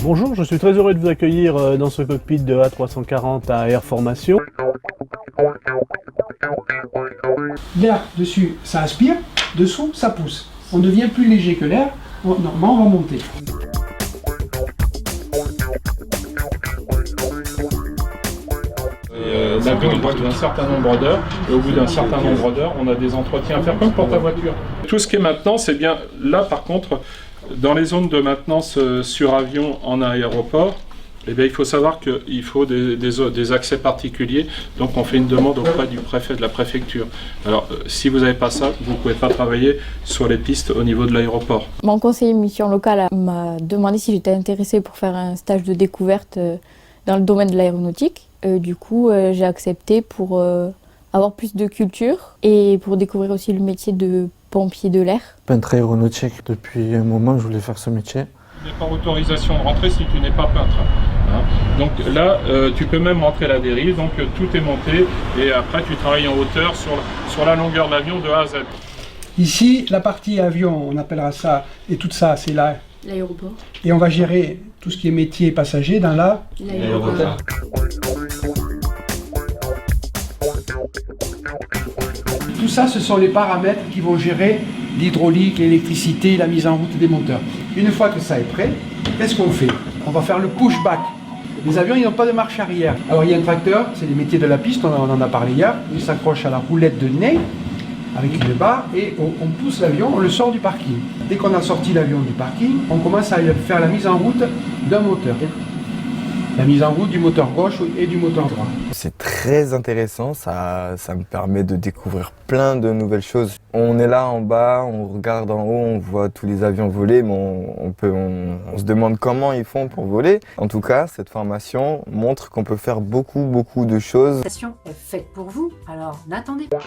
Bonjour, je suis très heureux de vous accueillir dans ce cockpit de A340 à Air Formation. L'air dessus, ça aspire, dessous, ça pousse. On devient plus léger que l'air, normalement on va monter. L'avion il doit un certain nombre d'heures, et au bout d'un certain nombre d'heures, on a des entretiens à faire comme pour ta voiture. Tout ce qui est maintenance, c'est bien là par contre, dans les zones de maintenance sur avion en aéroport, eh bien, il faut savoir qu'il faut des accès particuliers, donc on fait une demande auprès du préfet de la préfecture. Alors, si vous n'avez pas ça, vous ne pouvez pas travailler sur les pistes au niveau de l'aéroport. Mon conseiller mission locale m'a demandé si j'étais intéressée pour faire un stage de découverte dans le domaine de l'aéronautique. Du coup, j'ai accepté pour avoir plus de culture et pour découvrir aussi le métier de pompier de l'air. Peintre aéronautique, depuis un moment je voulais faire ce métier. Tu n'as pas autorisation de rentrer si tu n'es pas peintre. Hein. Donc là, tu peux même rentrer la dérive, donc tout est monté et après tu travailles en hauteur sur la longueur de l'avion de A à Z. Ici, la partie avion, on appellera ça, et tout ça, c'est là. L'aéroport. Et on va gérer tout ce qui est métier passager dans L'aéroport. Tout ça, ce sont les paramètres qui vont gérer l'hydraulique, l'électricité, la mise en route des moteurs. Une fois que ça est prêt, qu'est-ce qu'on fait? On va faire le pushback. Les avions, ils n'ont pas de marche arrière. Alors il y a un tracteur, c'est les métiers de la piste, on en a parlé hier. Il s'accroche à la roulette de nez avec une barre et on pousse l'avion, on le sort du parking. Dès qu'on a sorti l'avion du parking, on commence à faire la mise en route d'un moteur. La mise en route du moteur gauche et du moteur droit. C'est très intéressant, ça me permet de découvrir plein de nouvelles choses. On est là en bas, on regarde en haut, on voit tous les avions voler, mais on se demande comment ils font pour voler. En tout cas, cette formation montre qu'on peut faire beaucoup de choses. La station est faite pour vous, alors n'attendez pas.